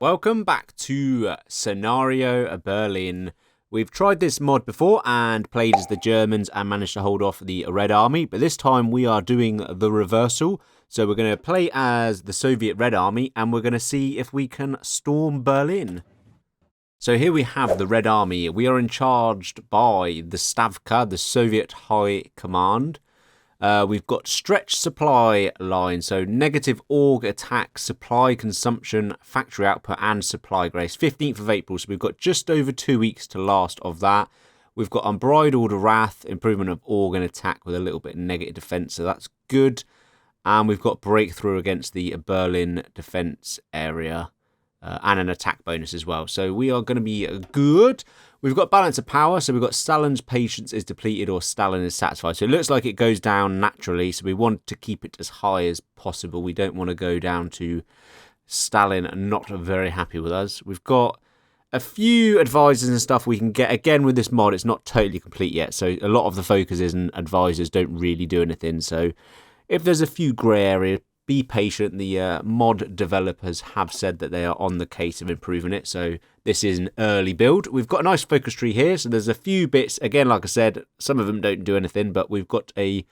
Welcome back to Scenario Berlin. We've tried this mod before and played as the Germans and managed to hold off the Red Army, but this time we are doing the reversal. So we're going to play as the Soviet Red Army and we're going to see if we can storm Berlin. So here we have the Red Army. We are in charged by the Stavka, the Soviet High Command. We've got stretched supply line, so negative org attack, supply consumption, factory output and supply grace. 15th of April, so we've got just over 2 weeks to last of that. We've got unbridled wrath, improvement of org and attack with a little bit of negative defense, so that's good. And we've got breakthrough against the Berlin defense area and an attack bonus as well. So we are going to be good. We've got balance of power, so we've got Stalin's patience is depleted or Stalin is satisfied. So it looks like it goes down naturally, so we want to keep it as high as possible. We don't want to go down to Stalin not very happy with us. We've got a few advisors and stuff we can get. Again, with this mod, it's not totally complete yet, so a lot of the focuses and advisors don't really do anything. So if there's a few grey areas, be patient. The mod developers have said that they are on the case of improving it, so this is an early build. We've got a nice focus tree here, so there's a few bits. Again, like I said, some of them don't do anything, but we've got a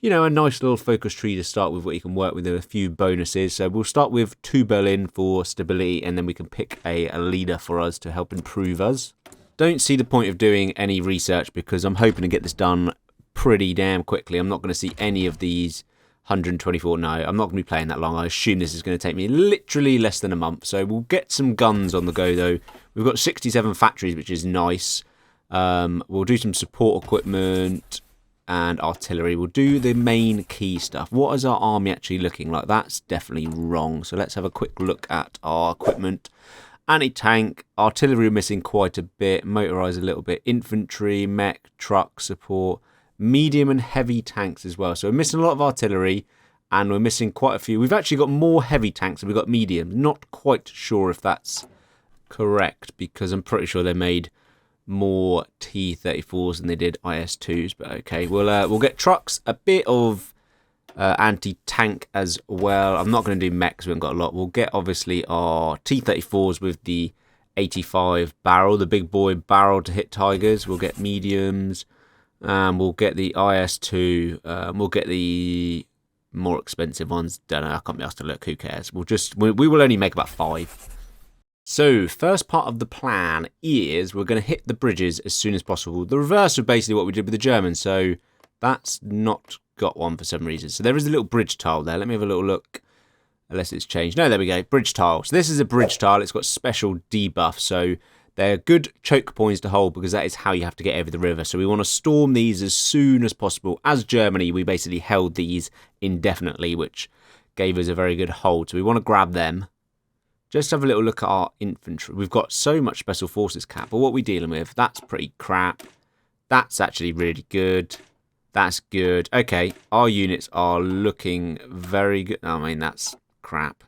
nice little focus tree to start with, what you can work with, and a few bonuses. So we'll start with 2 Berlin for stability, and then we can pick a leader for us to help improve us. Don't see the point of doing any research because I'm hoping to get this done pretty damn quickly. I'm not going to see any of these 124. No, I'm not going to be playing that long. I assume this is going to take me literally less than a month. So we'll get some guns on the go, though. We've got 67 factories, which is nice. We'll do some support equipment and artillery. We'll do the main key stuff. What is our army actually looking like? That's definitely wrong. So let's have a quick look at our equipment. Anti-tank, artillery missing quite a bit, motorised a little bit, infantry, mech, truck support, medium and heavy tanks as well. So we're missing a lot of artillery and we're missing quite a few. We've actually got more heavy tanks than we've got medium. Not quite sure if that's correct because I'm pretty sure they made more T-34s than they did IS-2s. But okay, we'll get trucks, a bit of anti-tank as well. I'm not going to do mechs, we haven't got a lot. We'll get obviously our T-34s with the 85 barrel, the big boy barrel to hit tigers. We'll get mediums. We'll get the IS-2. We'll get the more expensive ones. Don't know. I can't be asked to look. Who cares? We will only make about 5. So first part of the plan is we're going to hit the bridges as soon as possible. The reverse of basically what we did with the Germans. So that's not got one for some reason. So there is a little bridge tile there. Let me have a little look. Unless it's changed. No, there we go. Bridge tile. So this is a bridge tile. It's got special debuff. So they're good choke points to hold because that is how you have to get over the river. So we want to storm these as soon as possible. As Germany, we basically held these indefinitely, which gave us a very good hold. So we want to grab them. Just have a little look at our infantry. We've got so much special forces cap, but what are we dealing with? That's pretty crap. That's actually really good. That's good. Okay, our units are looking very good. I mean, that's crap.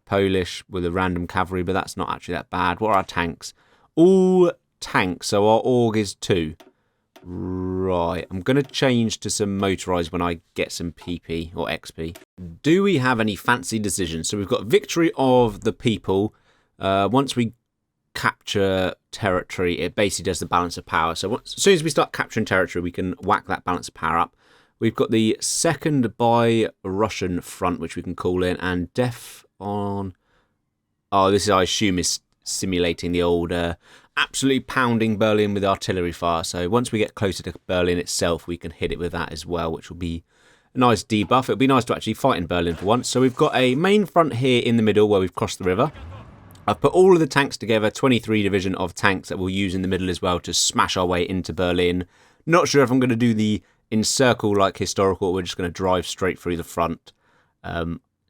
Polish with a random cavalry, but that's not actually that bad. What are our tanks? All tanks, so our org is 2. Right, I'm going to change to some motorised when I get some PP or XP. Do we have any fancy decisions? So we've got victory of the people. Once we capture territory, it basically does the balance of power. So as soon as we start capturing territory, we can whack that balance of power up. We've got the second by Russian front, which we can call in, and def on... Oh, this is, I assume, is simulating the old absolutely pounding Berlin with artillery fire. So once we get closer to Berlin itself, we can hit it with that as well, which will be a nice debuff. It'll be nice to actually fight in Berlin for once. So we've got a main front here in the middle where we've crossed the river. I've put all of the tanks together, 23 division of tanks that we'll use in the middle as well to smash our way into Berlin. Not sure if I'm going to do the encircle like historical, or we're just going to drive straight through the front.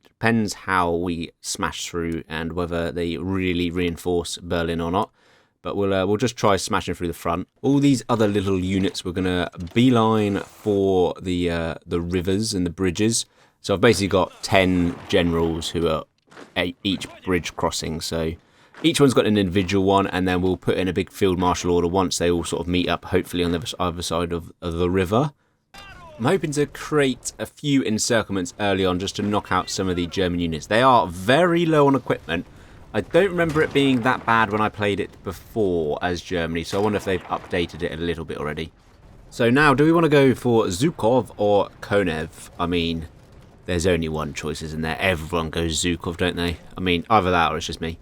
Depends how we smash through and whether they really reinforce Berlin or not. But we'll just try smashing through the front. All these other little units we're going to beeline for the rivers and the bridges. So I've basically got 10 generals who are each bridge crossing. So each one's got an individual one, and then we'll put in a big field marshal order once they all sort of meet up, hopefully on the other side of the river. I'm hoping to create a few encirclements early on just to knock out some of the German units. They are very low on equipment. I don't remember it being that bad when I played it before as Germany, so I wonder if they've updated it a little bit already. So now, do we want to go for Zhukov or Konev? I mean, there's only one choice, isn't there? Everyone goes Zhukov, don't they? I mean, either that or it's just me.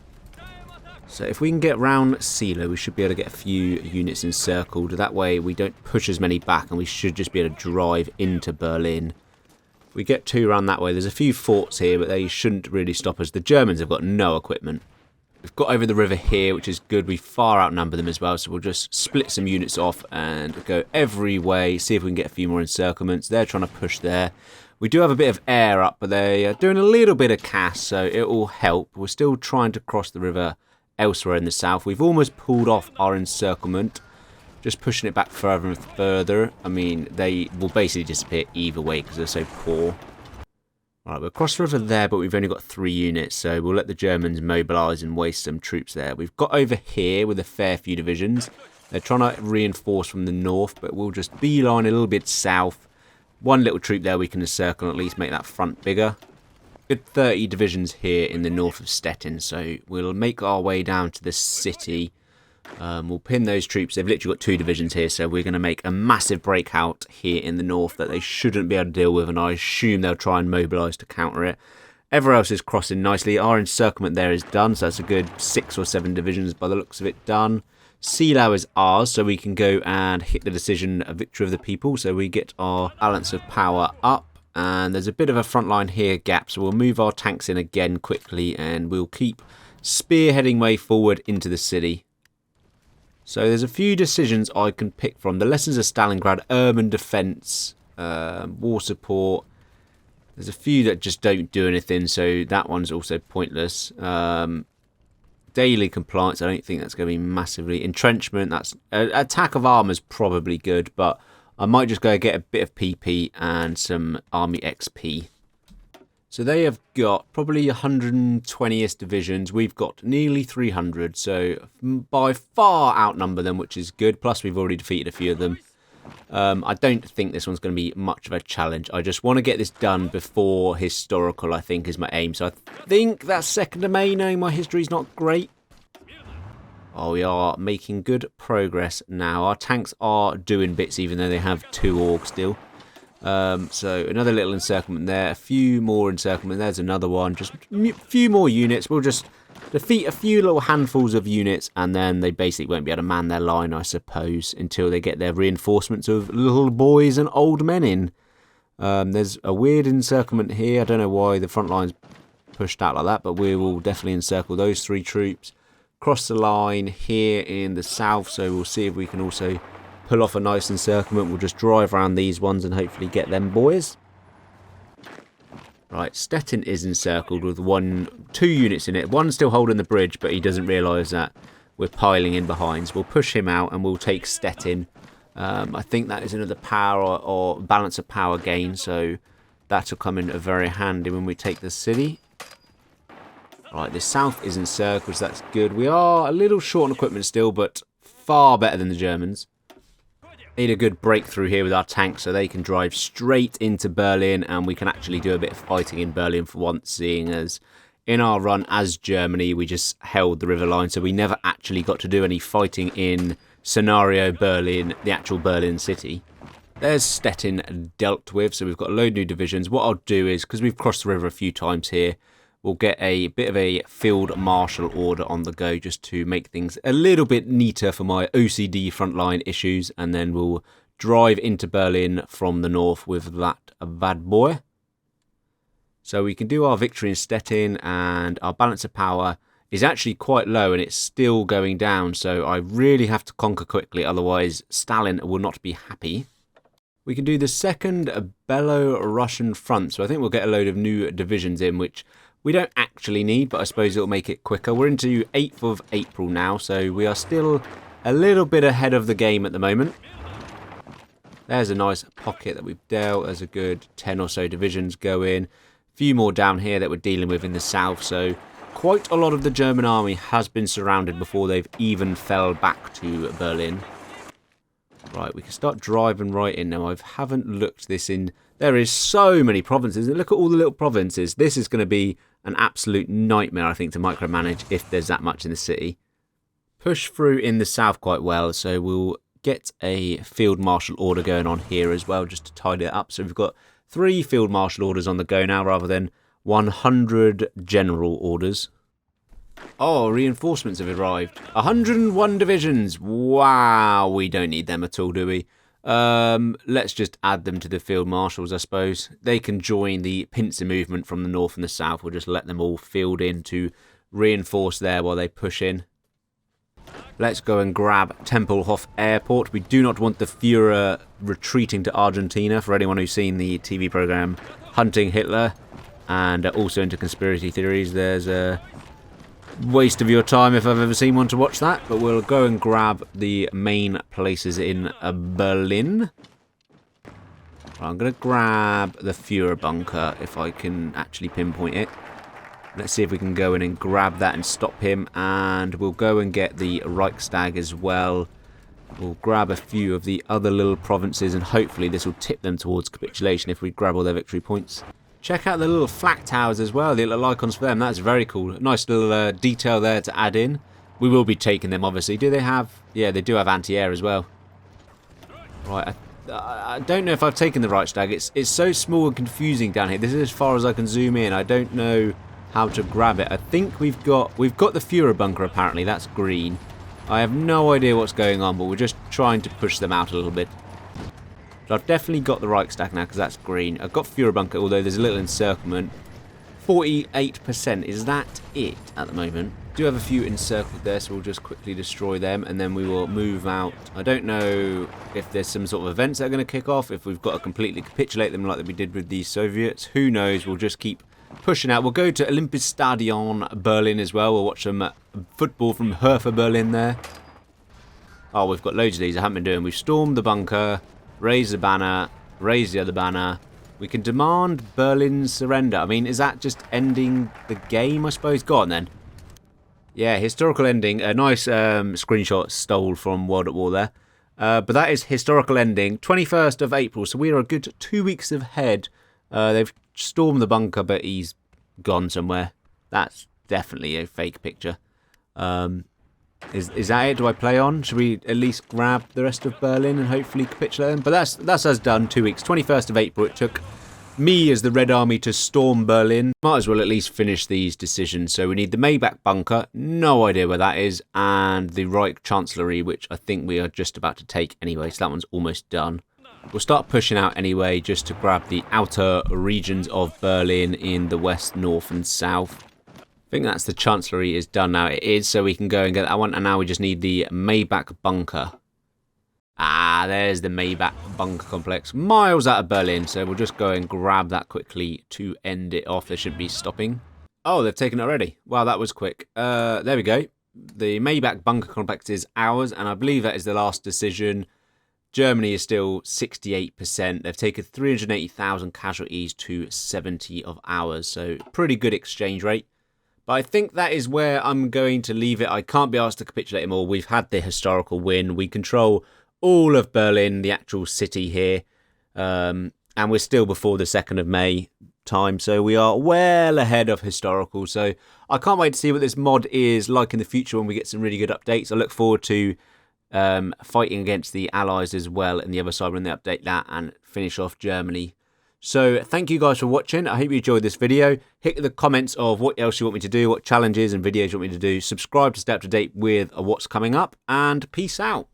So if we can get round Silo, we should be able to get a few units encircled. That way we don't push as many back, and we should just be able to drive into Berlin. If we get 2 around that way, there's a few forts here, but they shouldn't really stop us. The Germans have got no equipment. We've got over the river here, which is good. We far outnumber them as well, so we'll just split some units off and go every way, see if we can get a few more encirclements. They're trying to push there. We do have a bit of air up, but they are doing a little bit of cast, so it will help. We're still trying to cross the river elsewhere in the south. We've almost pulled off our encirclement, just pushing it back further and further. I mean, they will basically disappear either way because they're so poor. Right, we're across the river there, but we've only got 3 units, so we'll let the Germans mobilise and waste some troops there. We've got over here with a fair few divisions. They're trying to reinforce from the north, but we'll just beeline a little bit south. 1 little troop there we can encircle and at least make that front bigger. Good 30 divisions here in the north of Stettin, so we'll make our way down to the city. We'll pin those troops. They've literally got 2 divisions here, so we're going to make a massive breakout here in the north that they shouldn't be able to deal with, and I assume they'll try and mobilise to counter it. Everywhere else is crossing nicely. Our encirclement there is done, so that's a good 6 or 7 divisions by the looks of it done. Seelau is ours, so we can go and hit the decision, a victory of the people, so we get our balance of power up. And there's a bit of a front line here gap, so we'll move our tanks in again quickly, and we'll keep spearheading way forward into the city. So there's a few decisions I can pick from. The lessons of Stalingrad, urban defence, war support. There's a few that just don't do anything, so that one's also pointless. Daily compliance, I don't think that's going to be massively. Entrenchment, that's attack of armour is probably good, but I might just go get a bit of PP and some army XP. So they have got probably 120th divisions. We've got nearly 300, so by far outnumber them, which is good. Plus, we've already defeated a few of them. I don't think this one's going to be much of a challenge. I just want to get this done before historical, I think, is my aim. So I think that's 2nd of May. No, my history's not great. Oh, we are making good progress now. Our tanks are doing bits, even though they have 2 orgs still. So another little encirclement there, a few more encirclement, there's another one, just a few more units. We'll just defeat a few little handfuls of units, and then they basically won't be able to man their line, I suppose, until they get their reinforcements of little boys and old men in. There's a weird encirclement here. I don't know why the front line's pushed out like that, but we will definitely encircle those 3 troops. Cross the line here in the south, so we'll see if we can also pull off a nice encirclement. We'll just drive around these ones and hopefully get them boys. Right, Stettin is encircled with 2 units in it. One's still holding the bridge, but he doesn't realise that we're piling in behind. So we'll push him out and we'll take Stettin. I think that is another power or balance of power gain, so that'll come in very handy when we take the city. Right, the south is encircled, so that's good. We are a little short on equipment still, but far better than the Germans. Need a good breakthrough here with our tanks so they can drive straight into Berlin, and we can actually do a bit of fighting in Berlin for once, seeing as in our run as Germany we just held the river line, so we never actually got to do any fighting in Scenario Berlin, the actual Berlin city. There's Stettin dealt with, so we've got a load of new divisions. What I'll do is, because we've crossed the river a few times here, we'll get a bit of a field marshal order on the go just to make things a little bit neater for my OCD frontline issues, and then we'll drive into Berlin from the north with that bad boy. So we can do our victory in Stettin, and our balance of power is actually quite low and it's still going down, so I really have to conquer quickly, otherwise Stalin will not be happy. We can do the 2nd Belo-Russian front, so I think we'll get a load of new divisions in, which we don't actually need, but I suppose it'll make it quicker. We're into 8th of April now, so we are still a little bit ahead of the game at the moment. There's a nice pocket that we've dealt. There's a good 10 or so divisions going. A few more down here that we're dealing with in the south, so quite a lot of the German army has been surrounded before they've even fell back to Berlin. Right, we can start driving right in now. I haven't looked this in. There is so many provinces. Look at all the little provinces. This is going to be an absolute nightmare, I think, to micromanage if there's that much in the city. Push through in the south quite well, so we'll get a field marshal order going on here as well, just to tidy it up. So we've got 3 field marshal orders on the go now, rather than 100 general orders. Oh, reinforcements have arrived. 101 divisions. Wow, we don't need them at all, do we? Let's just add them to the field marshals, I suppose. They can join the pincer movement from the north and the south. We'll just let them all field in to reinforce there while they push in. Let's go and grab Tempelhof Airport. We do not want the Führer retreating to Argentina, for anyone who's seen the TV program Hunting Hitler, and also into conspiracy theories. There's a waste of your time if I've ever seen one to watch that, but we'll go and grab the main places in Berlin. I'm going to grab the Führer bunker if I can actually pinpoint it. Let's see if we can go in and grab that and stop him, and we'll go and get the Reichstag as well. We'll grab a few of the other little provinces, and hopefully this will tip them towards capitulation if we grab all their victory points. Check out the little flak towers as well, the little icons for them. That's very cool. Nice little detail there to add in. We will be taking them, obviously. Do they have... Yeah, they do have anti-air as well. Right, I don't know if I've taken the Reichstag. It's so small and confusing down here. This is as far as I can zoom in. I don't know how to grab it. I think we've got the Führer bunker, apparently. That's green. I have no idea what's going on, but we're just trying to push them out a little bit. So I've definitely got the Reichstag now, because that's green. I've got Führer bunker, although there's a little encirclement. 48%, is that it at the moment? Do have a few encircled there, so we'll just quickly destroy them, and then we will move out. I don't know if there's some sort of events that are going to kick off, if we've got to completely capitulate them like we did with the Soviets. Who knows? We'll just keep pushing out. We'll go to Olympiastadion Berlin as well. We'll watch some football from Hertha Berlin there. Oh, we've got loads of these I haven't been doing. We've stormed the bunker, raised the banner, raised the other banner. We can demand Berlin's surrender. I mean, is that just ending the game, I suppose? Go on, then. Yeah, historical ending. A nice screenshot stole from World at War there. But that is historical ending. 21st of April, so we are a good 2 weeks ahead. They've stormed the bunker, but he's gone somewhere. That's definitely a fake picture. Is that it? Do I play on? Should we at least grab the rest of Berlin and hopefully capitulate them? But that's us done. 2 weeks. 21st of April. It took me as the Red Army to storm Berlin. Might as well at least finish these decisions. So we need the Maybach bunker. No idea where that is. And the Reich Chancellery, which I think we are just about to take anyway. So that one's almost done. We'll start pushing out anyway, just to grab the outer regions of Berlin in the west, north and south. I think that's the Chancellery is done now. It is, so we can go and get that one. And now we just need the Maybach bunker. Ah, there's the Maybach bunker complex. Miles out of Berlin, so we'll just go and grab that quickly to end it off. They shouldn't be stopping. Oh, they've taken it already. Wow, that was quick. There we go. The Maybach bunker complex is ours, and I believe that is the last decision. Germany is still 68%. They've taken 380,000 casualties to 70 of ours, so pretty good exchange rate. But I think that is where I'm going to leave it. I can't be asked to capitulate them all. We've had the historical win. We control all of Berlin, the actual city here. And we're still before the 2nd of May time, so we are well ahead of historical. So I can't wait to see what this mod is like in the future when we get some really good updates. I look forward to fighting against the Allies as well in the other side when they update that and finish off Germany. So thank you guys for watching. I hope you enjoyed this video. Hit the comments of what else you want me to do, what challenges and videos you want me to do. Subscribe to stay up to date with what's coming up, and peace out.